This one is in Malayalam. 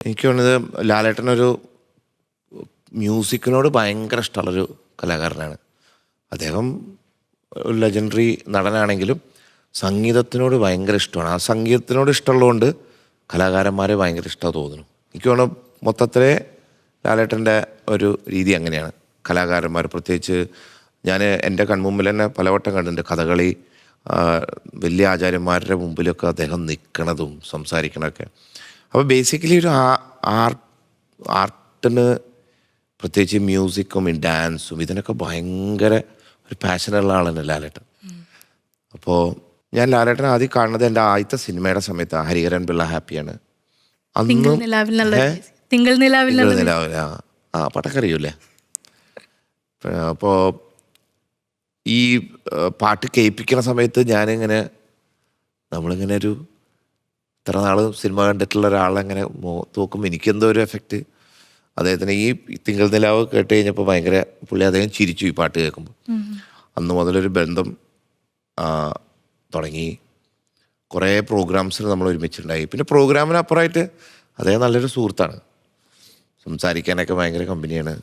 എനിക്ക് തോന്നുന്നത് ലാലേട്ടനൊരു മ്യൂസിക്കിനോട് ഭയങ്കര ഇഷ്ടമുള്ളൊരു കലാകാരനാണ്. അദ്ദേഹം ഒരു ലെജൻഡറി നടനാണെങ്കിലും സംഗീതത്തിനോട് ഭയങ്കര ഇഷ്ടമാണ്. ആ സംഗീതത്തിനോട് ഇഷ്ടമുള്ളതുകൊണ്ട് കലാകാരന്മാരെ ഭയങ്കര ഇഷ്ടമാണ് തോന്നുന്നു. എനിക്ക് തോന്നുന്നു മൊത്തത്തിലെ ലാലേട്ടൻ്റെ ഒരു രീതി അങ്ങനെയാണ്. കലാകാരന്മാർ പ്രത്യേകിച്ച് ഞാൻ എൻ്റെ കൺമുമ്പിൽ തന്നെ പലവട്ടം കണ്ടിട്ടുണ്ട് കഥകളി വലിയ ആചാര്യന്മാരുടെ മുമ്പിലൊക്കെ അദ്ദേഹം നിൽക്കണതും സംസാരിക്കണതൊക്കെ. അപ്പോൾ ബേസിക്കലി ഒരു ആർട്ടിന് പ്രത്യേകിച്ച് മ്യൂസിക്കും ഡാൻസും ഇതിനൊക്കെ ഭയങ്കര ഒരു പാഷനുള്ള ആളാണ് ലാലേട്ടൻ. അപ്പോൾ ഞാൻ ലാലേട്ടൻ ആദ്യം കാണുന്നത് എൻ്റെ ആദ്യത്തെ സിനിമയുടെ സമയത്താണ്. ഹരിഹരൻ പിള്ള ഹാപ്പിയാണ്. അന്നും തിങ്കൾ നിലാവിൽ പടക്കറിയൂല്ലേ. അപ്പോൾ ഈ പാട്ട് കേൾപ്പിക്കുന്ന സമയത്ത് ഞാനിങ്ങനെ നമ്മളിങ്ങനെ ഒരു ഇത്ര നാൾ സിനിമ കണ്ടിട്ടുള്ള ഒരാളെങ്ങനെ നോക്കുമ്പോൾ എനിക്കെന്തോ ഒരു എഫക്റ്റ്. അദ്ദേഹത്തിന് ഈ തിങ്കൾ നിലാവ് കേട്ട് കഴിഞ്ഞപ്പോൾ ഭയങ്കര പുള്ളി അദ്ദേഹം ചിരിച്ചു ഈ പാട്ട് കേൾക്കുമ്പോൾ. അന്ന് മുതലൊരു ബന്ധം തുടങ്ങി. കുറേ പ്രോഗ്രാംസിന് നമ്മൾ ഒരുമിച്ചുണ്ടായി. പിന്നെ പ്രോഗ്രാമിനപ്പുറമായിട്ട് അദ്ദേഹം നല്ലൊരു സുഹൃത്താണ്. സംസാരിക്കാനൊക്കെ ഭയങ്കര കമ്പനിയാണ്.